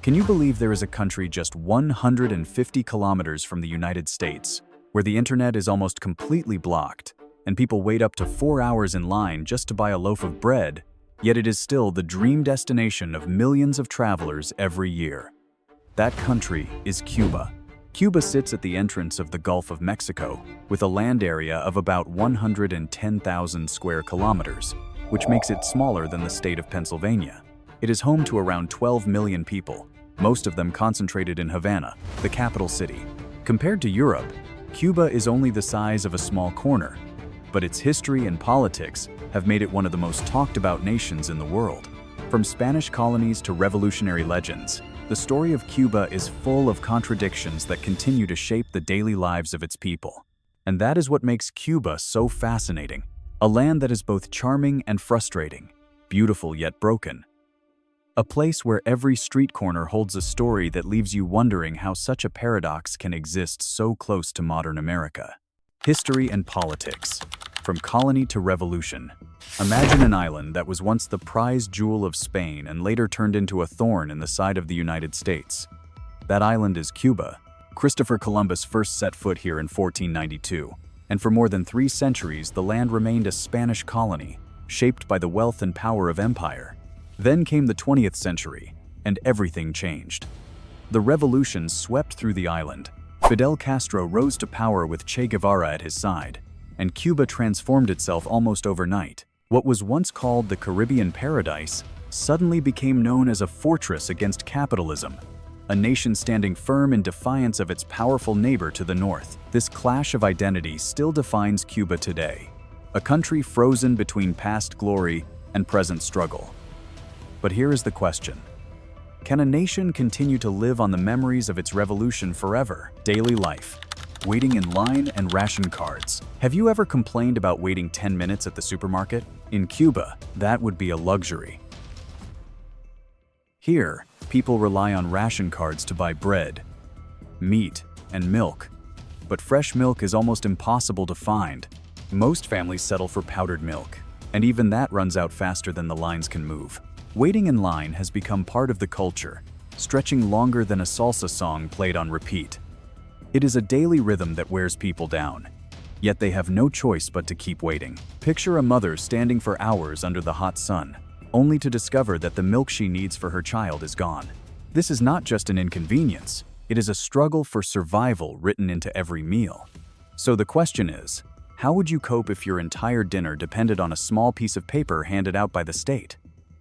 Can you believe there is a country just 150 kilometers from the United States, where the internet is almost completely blocked, and people wait up to 4 hours in line just to buy a loaf of bread, yet it is still the dream destination of millions of travelers every year? That country is Cuba. Cuba sits at the entrance of the Gulf of Mexico, with a land area of about 110,000 square kilometers, which makes it smaller than the state of Pennsylvania. It is home to around 12 million people, most of them concentrated in Havana, the capital city. Compared to Europe, Cuba is only the size of a small corner, but its history and politics have made it one of the most talked about nations in the world. From Spanish colonies to revolutionary legends, the story of Cuba is full of contradictions that continue to shape the daily lives of its people. And that is what makes Cuba so fascinating, a land that is both charming and frustrating, beautiful yet broken. A place where every street corner holds a story that leaves you wondering how such a paradox can exist so close to modern America. History and politics. From colony to revolution. Imagine an island that was once the prized jewel of Spain and later turned into a thorn in the side of the United States. That island is Cuba. Christopher Columbus first set foot here in 1492, and for more than 3 centuries the land remained a Spanish colony, shaped by the wealth and power of empire. Then came the 20th century, and everything changed. The revolution swept through the island. Fidel Castro rose to power with Che Guevara at his side, and Cuba transformed itself almost overnight. What was once called the Caribbean paradise suddenly became known as a fortress against capitalism, a nation standing firm in defiance of its powerful neighbor to the north. This clash of identity still defines Cuba today, a country frozen between past glory and present struggle. But here is the question. Can a nation continue to live on the memories of its revolution forever? Daily life. Waiting in line and ration cards. Have you ever complained about waiting 10 minutes at the supermarket? In Cuba, that would be a luxury. Here, people rely on ration cards to buy bread, meat, and milk. But fresh milk is almost impossible to find. Most families settle for powdered milk, and even that runs out faster than the lines can move. Waiting in line has become part of the culture, stretching longer than a salsa song played on repeat. It is a daily rhythm that wears people down, yet they have no choice but to keep waiting. Picture a mother standing for hours under the hot sun, only to discover that the milk she needs for her child is gone. This is not just an inconvenience, it is a struggle for survival written into every meal. So the question is, how would you cope if your entire dinner depended on a small piece of paper handed out by the state?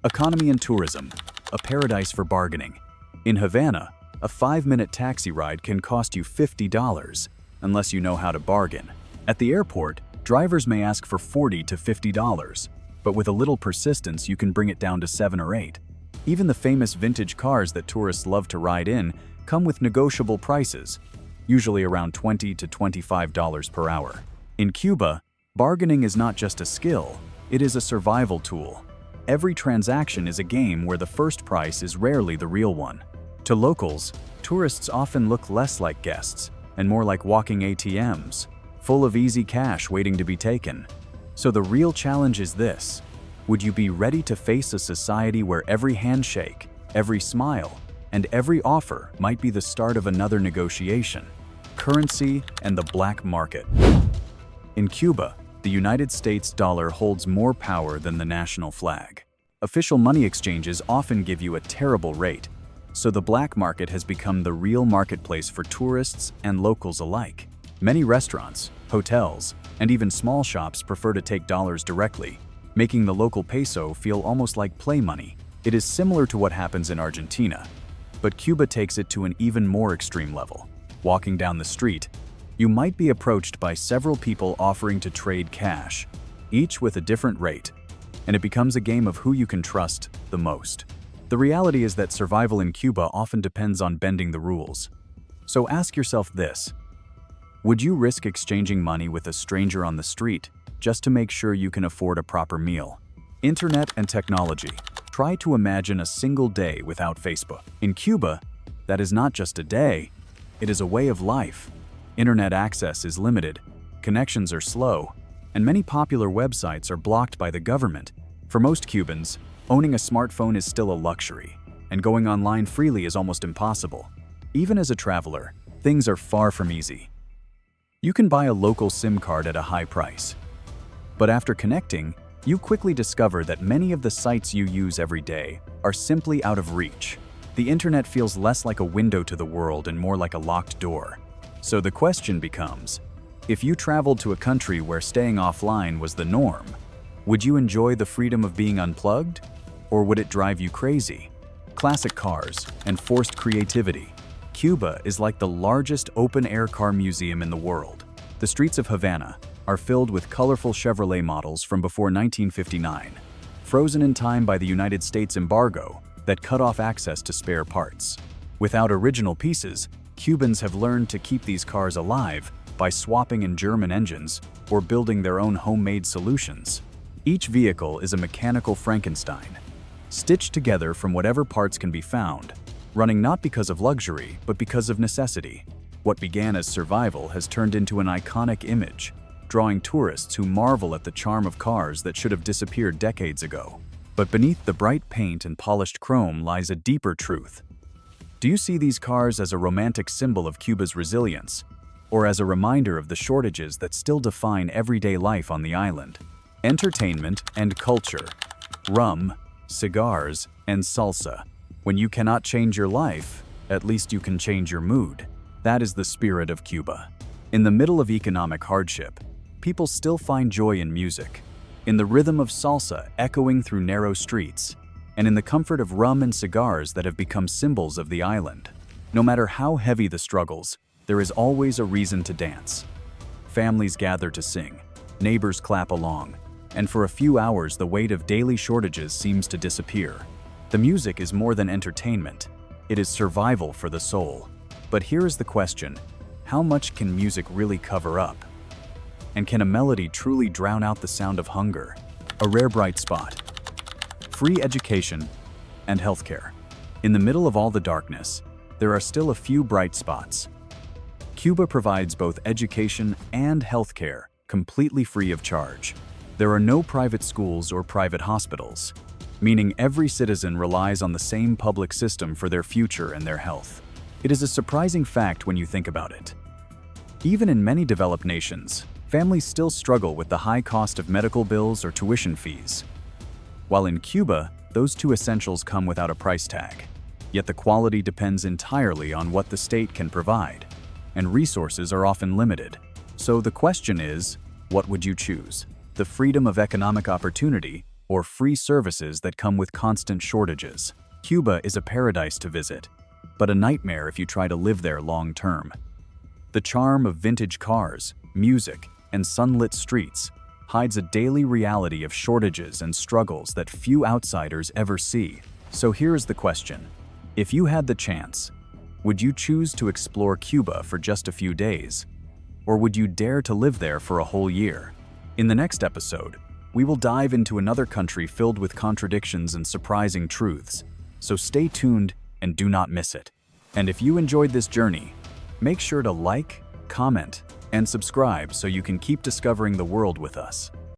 Economy and tourism, a paradise for bargaining. In Havana, a 5-minute taxi ride can cost you $50, unless you know how to bargain. At the airport, drivers may ask for $40 to $50, but with a little persistence you can bring it down to $7 or $8. Even the famous vintage cars that tourists love to ride in come with negotiable prices, usually around $20 to $25 per hour. In Cuba, bargaining is not just a skill, it is a survival tool. Every transaction is a game where the first price is rarely the real one. To locals, tourists often look less like guests and more like walking ATMs, full of easy cash waiting to be taken. So the real challenge is this: would you be ready to face a society where every handshake, every smile, and every offer might be the start of another negotiation? Currency and the black market. In Cuba, the United States dollar holds more power than the national flag. Official money exchanges often give you a terrible rate, so the black market has become the real marketplace for tourists and locals alike. Many restaurants, hotels, and even small shops prefer to take dollars directly, making the local peso feel almost like play money. It is similar to what happens in Argentina, but Cuba takes it to an even more extreme level. Walking down the street, you might be approached by several people offering to trade cash, each with a different rate, and it becomes a game of who you can trust the most. The reality is that survival in Cuba often depends on bending the rules. So ask yourself this: would you risk exchanging money with a stranger on the street just to make sure you can afford a proper meal? Internet and technology. Try to imagine a single day without Facebook. In Cuba, that is not just a day, it is a way of life. Internet access is limited, connections are slow, and many popular websites are blocked by the government. For most Cubans, owning a smartphone is still a luxury, and going online freely is almost impossible. Even as a traveler, things are far from easy. You can buy a local SIM card at a high price. But after connecting, you quickly discover that many of the sites you use every day are simply out of reach. The internet feels less like a window to the world and more like a locked door. So the question becomes, if you traveled to a country where staying offline was the norm, would you enjoy the freedom of being unplugged? Or would it drive you crazy? Classic cars and forced creativity. Cuba is like the largest open-air car museum in the world. The streets of Havana are filled with colorful Chevrolet models from before 1959, frozen in time by the United States embargo that cut off access to spare parts. Without original pieces, Cubans have learned to keep these cars alive by swapping in German engines or building their own homemade solutions. Each vehicle is a mechanical Frankenstein, stitched together from whatever parts can be found, running not because of luxury, but because of necessity. What began as survival has turned into an iconic image, drawing tourists who marvel at the charm of cars that should have disappeared decades ago. But beneath the bright paint and polished chrome lies a deeper truth. Do you see these cars as a romantic symbol of Cuba's resilience, or as a reminder of the shortages that still define everyday life on the island? Entertainment and culture. Rum, cigars, and salsa. When you cannot change your life, at least you can change your mood. That is the spirit of Cuba. In the middle of economic hardship, people still find joy in music, in the rhythm of salsa echoing through narrow streets, and in the comfort of rum and cigars that have become symbols of the island. No matter how heavy the struggles, there is always a reason to dance. Families gather to sing, neighbors clap along, and for a few hours the weight of daily shortages seems to disappear. The music is more than entertainment, it is survival for the soul. But here is the question, how much can music really cover up? And can a melody truly drown out the sound of hunger? A rare bright spot. Free education and healthcare. In the middle of all the darkness, there are still a few bright spots. Cuba provides both education and healthcare, completely free of charge. There are no private schools or private hospitals, meaning every citizen relies on the same public system for their future and their health. It is a surprising fact when you think about it. Even in many developed nations, families still struggle with the high cost of medical bills or tuition fees. While in Cuba, those two essentials come without a price tag. Yet the quality depends entirely on what the state can provide, and resources are often limited. So the question is, what would you choose? The freedom of economic opportunity or free services that come with constant shortages? Cuba is a paradise to visit, but a nightmare if you try to live there long term. The charm of vintage cars, music, and sunlit streets hides a daily reality of shortages and struggles that few outsiders ever see. So here is the question. If you had the chance, would you choose to explore Cuba for just a few days? Or would you dare to live there for a whole year? In the next episode, we will dive into another country filled with contradictions and surprising truths. So stay tuned and do not miss it. And if you enjoyed this journey, make sure to like, comment, and subscribe so you can keep discovering the world with us.